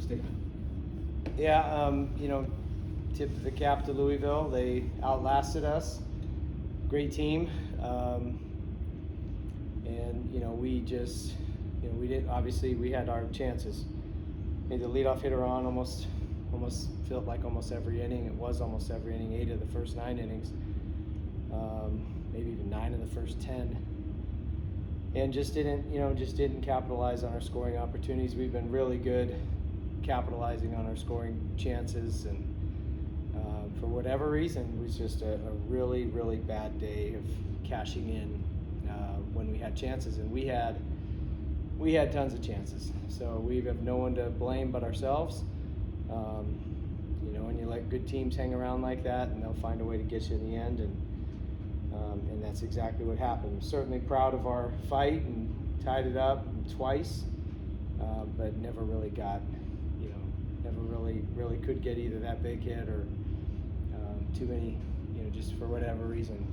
statement. Yeah, tip of the cap to Louisville. They outlasted us. Great team. And we just, we didn't, obviously we had our chances. Made the leadoff hitter on almost felt like almost every inning. It was almost every inning, 8 of the first 9 innings. Maybe even 9 of the first 10. And just didn't capitalize on our scoring opportunities. We've been really good capitalizing on our scoring chances, and for whatever reason, it was just a really, really bad day of cashing in when we had chances, and we had tons of chances. So we have no one to blame but ourselves. And you let good teams hang around like that, and they'll find a way to get you in the end, and that's exactly what happened. I'm certainly proud of our fight and tied it up twice, but never really got, never really could get either that big hit or too many, just for whatever reason.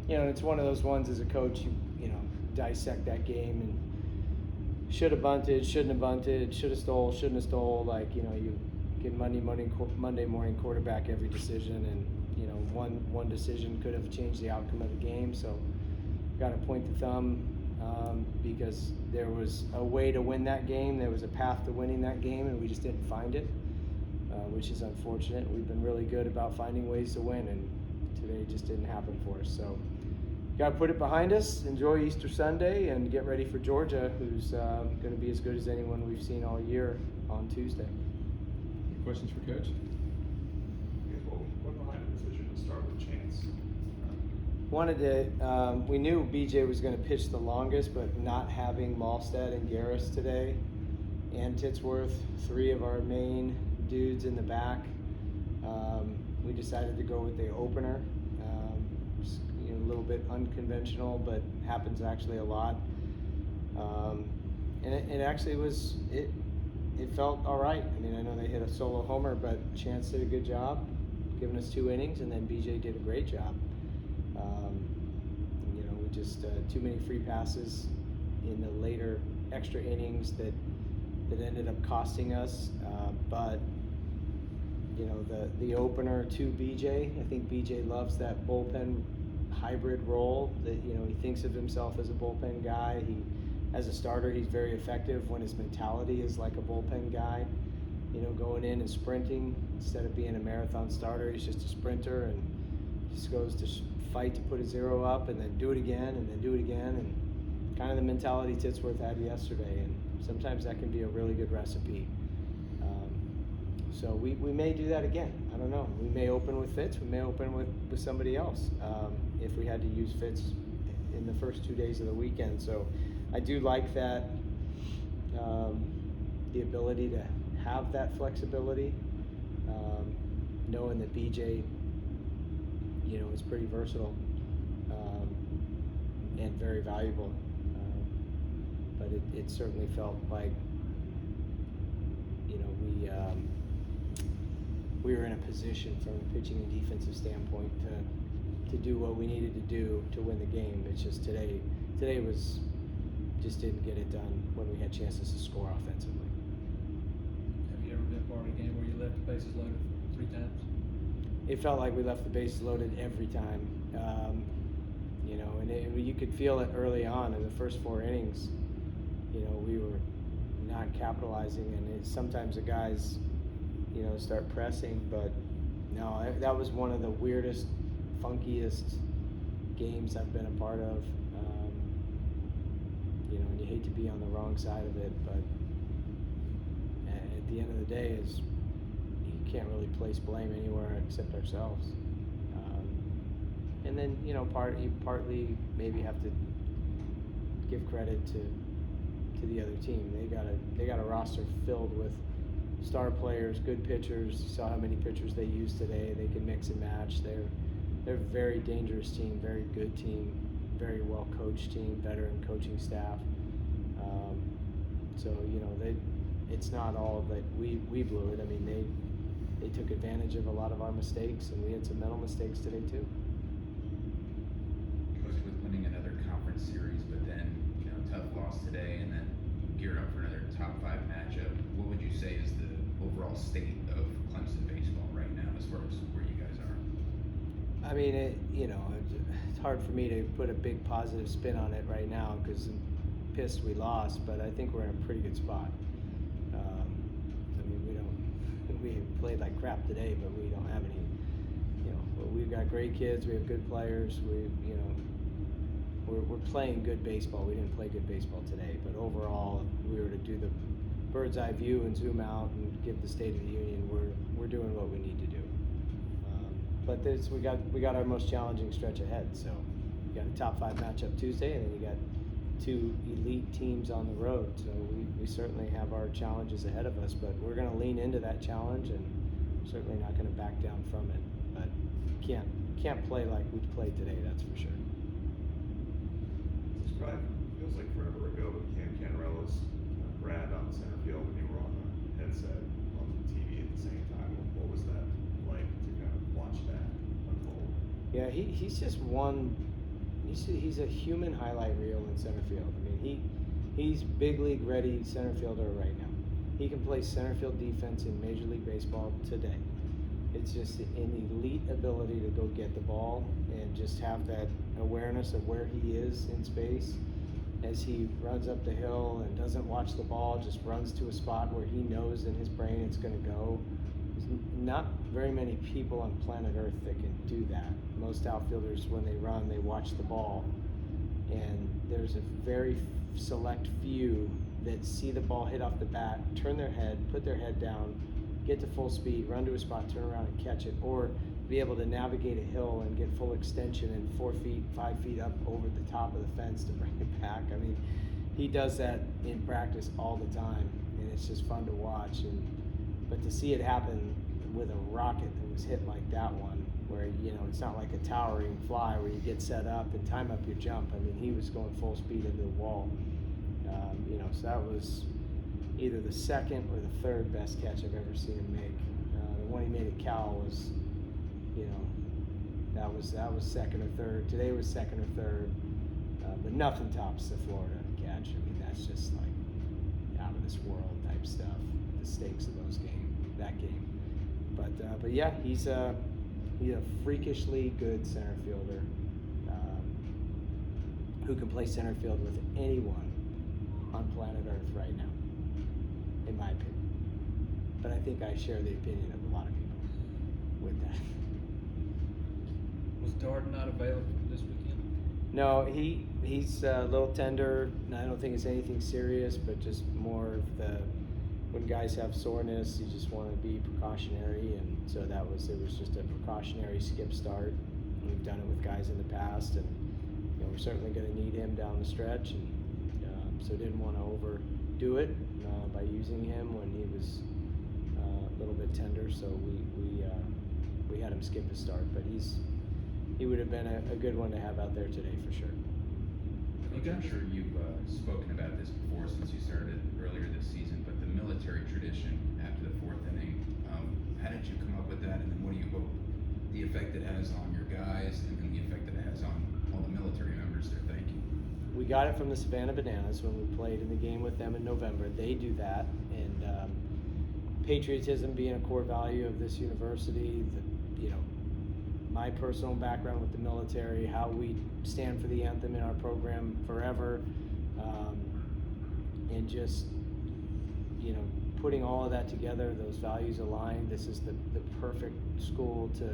It's one of those ones as a coach, you dissect that game and should have bunted, shouldn't have bunted, should have stole, shouldn't have stole. You get Monday morning quarterback every decision, and one decision could have changed the outcome of the game. So got to point the thumb because there was a way to win that game. There was a path to winning that game, and we just didn't find it, which is unfortunate. We've been really good about finding ways to win, and today it just didn't happen for us. So got to put it behind us, enjoy Easter Sunday, and get ready for Georgia, who's going to be as good as anyone we've seen all year on Tuesday. Any questions for Coach? What behind the decision to start with Chance? We knew BJ was going to pitch the longest, but not having Malstead and Garris today, and Titsworth, 3 of our main dudes in the back, we decided to go with the opener. A little bit unconventional, but happens actually a lot. And it actually was, it felt all right. I mean, I know they hit a solo homer, but Chance did a good job giving us 2 innings, and then BJ did a great job. We just too many free passes in the later extra innings that ended up costing us. But the opener to BJ, I think BJ loves that bullpen hybrid role, that he thinks of himself as a bullpen guy. As a starter, he's very effective when his mentality is like a bullpen guy, going in and sprinting instead of being a marathon starter. He's just a sprinter and just goes to fight to put a 0 up and then do it again and then do it again, and kind of the mentality Titsworth had yesterday, and sometimes that can be a really good recipe. So we may do that again. I don't know. We may open with Fitz. We may open with somebody else if we had to use Fitz in the first 2 days of the weekend. So I do like that, the ability to have that flexibility, knowing that BJ, is pretty versatile and very valuable. But it certainly felt like, we were in a position from a pitching and defensive standpoint to do what we needed to do to win the game. It's just today was just didn't get it done when we had chances to score offensively. Have you ever been part of a game where you left the bases loaded 3 times? It felt like we left the bases loaded every time. And you could feel it early on in the first 4 innings. We were not capitalizing, and sometimes the guys, start pressing. But no, that was one of the weirdest, funkiest games I've been a part of. And you hate to be on the wrong side of it, but at the end of the day, you can't really place blame anywhere except ourselves. And then, you partly maybe have to give credit to the other team. They got a roster filled with star players, good pitchers. You saw how many pitchers they used today. They can mix and match. They're a very dangerous team, very good team, very well coached team, veteran coaching staff. So it's not all that we blew it. I mean, they took advantage of a lot of our mistakes, and we had some mental mistakes today too. Coach, with winning another conference series, but then tough loss today, and then gear up for another top 5 matchup, what would you overall state of Clemson baseball right now as far as where you guys are? I mean, it's hard for me to put a big positive spin on it right now because I'm pissed we lost, but I think we're in a pretty good spot. I mean, we played like crap today, but we don't have any, we've got great kids, we have good players, we're playing good baseball. We didn't play good baseball today, but overall, if we were to do the bird's eye view and zoom out and give the State of the Union, we're doing what we need to do. But we got our most challenging stretch ahead. So you got a top 5 matchup Tuesday, and then you got 2 elite teams on the road. So we certainly have our challenges ahead of us, but we're going to lean into that challenge, and certainly not going to back down from it. But can't play like we played today, that's for sure. This probably feels like forever ago, but Cannarella's grab on the center field when you were on the headset on the TV at the same time. What was that like to kind of watch that unfold? Yeah, he's just one. He's a human highlight reel in center field. I mean, he's big league ready center fielder right now. He can play center field defense in Major League Baseball today. It's just an elite ability to go get the ball and just have that awareness of where he is in space as he runs up the hill and doesn't watch the ball, just runs to a spot where he knows in his brain it's going to go. There's not very many people on planet Earth that can do that. Most outfielders, when they run, they watch the ball, and there's a very select few that see the ball hit off the bat, turn their head, put their head down, get to full speed, run to a spot, turn around and catch it, or be able to navigate a hill and get full extension and 4 feet, 5 feet up over the top of the fence to bring it back. I mean, he does that in practice all the time, and it's just fun to watch. But to see it happen with a rocket that was hit like that one, where it's not like a towering fly where you get set up and time up your jump. I mean, he was going full speed into the wall. So that was either the second or the third best catch I've ever seen him make. The one he made at Cal was, that was second or third. Today was second or third, but nothing tops the Florida catch. I mean, that's just like out of this world type stuff. The stakes of that game. But yeah, he's a freakishly good center fielder who can play center field with anyone on planet Earth right now, in my opinion. But I think I share the opinion of a lot of people with that. Was Darden not available this weekend? No, he's a little tender, and I don't think it's anything serious, but just more of when guys have soreness, you just want to be precautionary, and so it was just a precautionary skip start. We've done it with guys in the past, and we're certainly going to need him down the stretch, and so didn't want to overdo it by using him when he was a little bit tender. So we had him skip his start, but he would have been a good one to have out there today for sure. Coach, I'm sure you've spoken about this before since you started earlier this season, but the military tradition after the 4th inning, how did you come up with that, and then what do you hope the effect it has on your guys, and then the effect it has on all the military members there? Thank you. We got it from the Savannah Bananas when we played in the game with them in November. They do that, and patriotism being a core value of this university, my personal background with the military, how we stand for the anthem in our program forever, and just putting all of that together, those values aligned. This is the perfect school to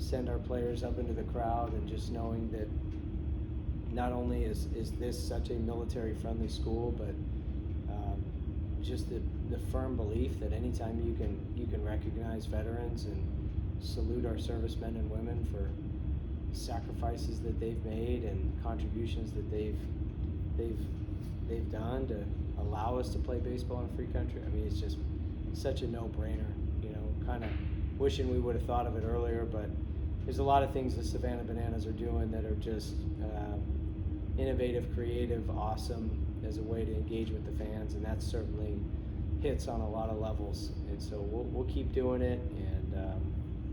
send our players up into the crowd, and just knowing that not only is this such a military friendly school, but just the firm belief that anytime you can recognize veterans and salute our servicemen and women for sacrifices that they've made and contributions that they've done to allow us to play baseball in a free country. I mean, it's just such a no-brainer. Kind of wishing we would have thought of it earlier, but there's a lot of things the Savannah Bananas are doing that are just innovative, creative, awesome as a way to engage with the fans, and that certainly hits on a lot of levels. And so we'll keep doing it, and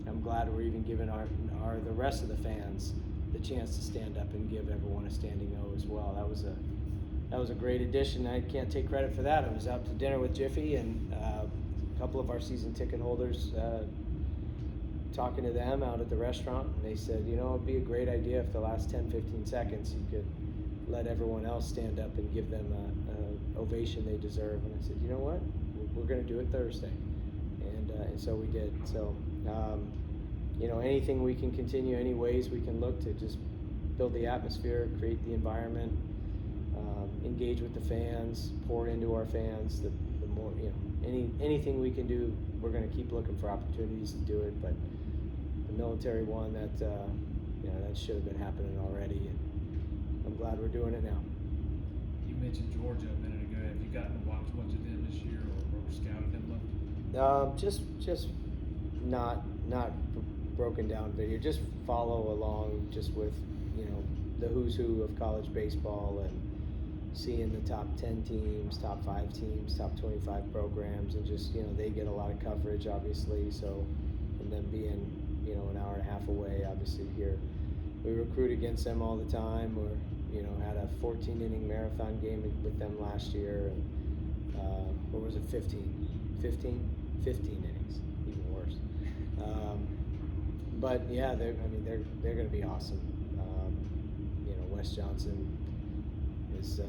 I'm glad we're even giving the rest of the fans the chance to stand up and give everyone a standing O as well. That was a great addition. I can't take credit for that. I was out to dinner with Jiffy and couple of our season ticket holders, talking to them out at the restaurant, and they said, you know, it'd be a great idea if the last 10-15 seconds you could let everyone else stand up and give them a ovation they deserve. And I said, you know what, we're going to do it Thursday, and so we did. So you know, anything we can continue, any ways we can look to just build the atmosphere, create the environment, engage with the fans, pour into our fans, the more, you know, anything we can do, we're going to keep looking for opportunities to do it. But the military one, that you know, that should have been happening already, and I'm glad we're doing it now. You mentioned Georgia a minute ago. Have you gotten to watch much of them this year, or scouted them much? Just not broken down video. Just follow along, just with, you know, the who's who of college baseball, and seeing the top 10 teams, top 5 teams, top 25 programs, and just, you know, they get a lot of coverage, obviously. So, and them being, you know, an hour and a half away, obviously here, we recruit against them all the time. Or, you know, had a 14-inning marathon game with them last year, and or was it 15 innings, even worse. But yeah, they're going to be awesome. You know, Wes Johnson is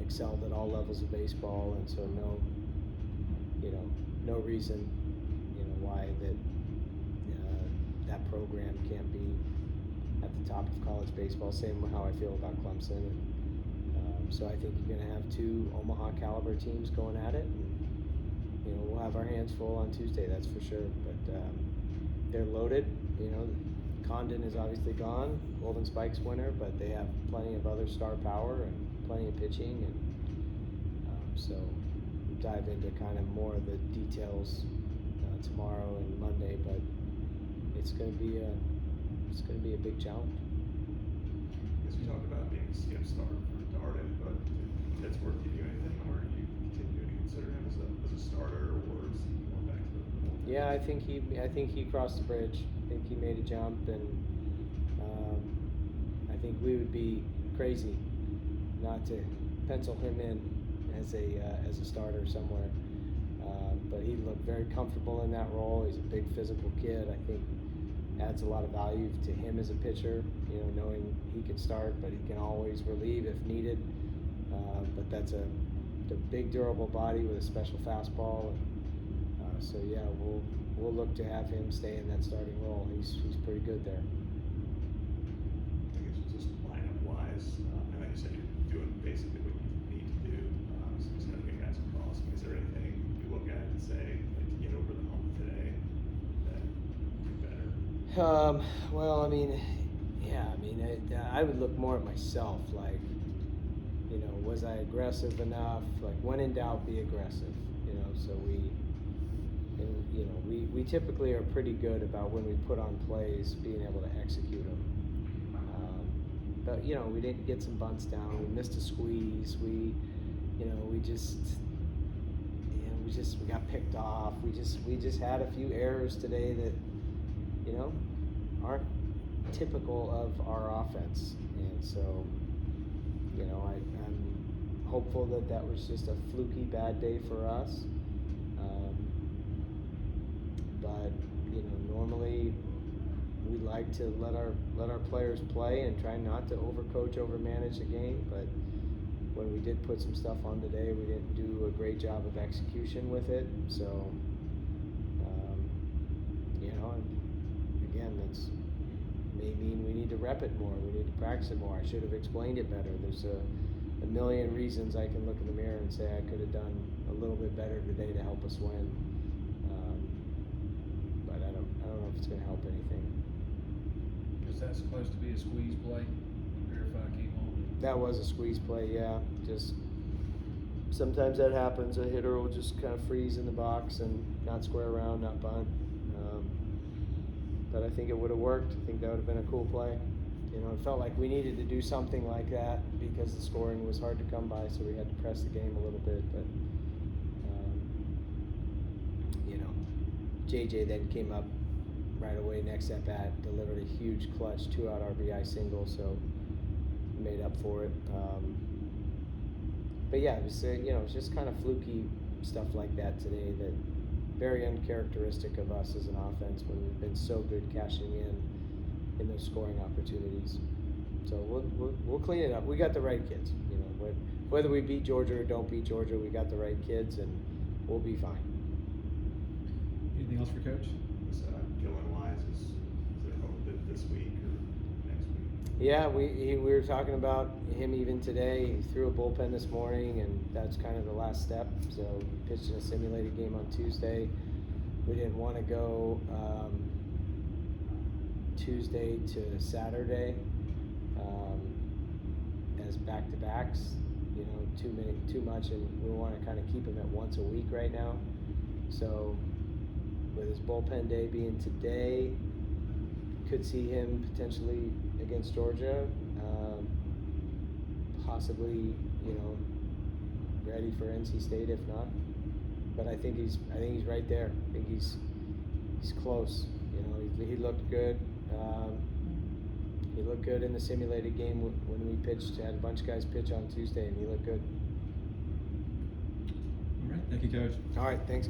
excelled at all levels of baseball, and so no reason, you know, why that program can't be at the top of college baseball. Same with how I feel about Clemson. And, so I think you're going to have 2 Omaha caliber teams going at it. And, you know, we'll have our hands full on Tuesday, that's for sure. But they're loaded. You know, Condon is obviously gone, Golden Spikes winner, but they have plenty of other star power and plenty of pitching, and so we'll dive into kind of more of the details tomorrow and Monday. But it's going to be a big challenge. As you talk about being a skip start for Darden, but did Titsworth give you anything, or do you continue to consider him as a starter, or is he going back to the? Yeah, I think he crossed the bridge. I think he made a jump, and I think we would be crazy not to pencil him in as a starter somewhere. But he looked very comfortable in that role. He's a big physical kid. I think adds a lot of value to him as a pitcher. You know, knowing he can start, but he can always relieve if needed. But that's a big, durable body with a special fastball. And, so yeah, we'll look to have him stay in that starting role. He's pretty good there. I guess just lineup wise, I know you said you're doing basically what you need to do. So just kind of getting guys across. Is there anything you look at and say, like, to get over the hump today that do better? Well, I mean, yeah, I would look more at myself, like, you know, was I aggressive enough? Like, when in doubt, be aggressive. You know, so we typically are pretty good about when we put on plays, being able to execute them. But you know, we didn't get some bunts down. We missed a squeeze. We got picked off. We just had a few errors today that, you know, aren't typical of our offense. And so, you know, I'm hopeful that was just a fluky bad day for us. But you know, normally we like to let our players play and try not to overcoach, overmanage the game. But when we did put some stuff on today, we didn't do a great job of execution with it. So, you know, and again, that's may mean we need to rep it more. We need to practice it more. I should have explained it better. There's a million reasons I can look in the mirror and say I could have done a little bit better today to help us win. But I don't know if it's going to help anything. Was that supposed to be a squeeze play when Verify came on? That was a squeeze play, yeah. Just sometimes that happens. A hitter will just kind of freeze in the box and not square around, not bunt. But I think it would have worked. I think that would have been a cool play. You know, it felt like we needed to do something like that because the scoring was hard to come by, so we had to press the game a little bit. But you know, JJ then came up right away next at bat, delivered a huge clutch 2-out RBI single, so made up for it. But yeah, it was it was just kind of fluky stuff like that today that very uncharacteristic of us as an offense when we've been so good cashing in those scoring opportunities. So we'll clean it up. We got the right kids. You know, whether we beat Georgia or don't beat Georgia, we got the right kids, and we'll be fine. Anything else for Coach? Was Gillen Wise is it hoped this week or next week? Yeah, we were talking about him even today. He threw a bullpen this morning, and that's kind of the last step. So he pitched in a simulated game on Tuesday. We didn't want to go Tuesday to Saturday as back-to-backs. You know, too much, and we want to kind of keep him at once a week right now. So with his bullpen day being today, could see him potentially against Georgia, possibly, you know, ready for NC State if not. But I think he's right there. I think he's close. You know, he looked good. He looked good in the simulated game when we pitched. Had a bunch of guys pitch on Tuesday, and he looked good. All right. Thank you, Coach. All right, thanks.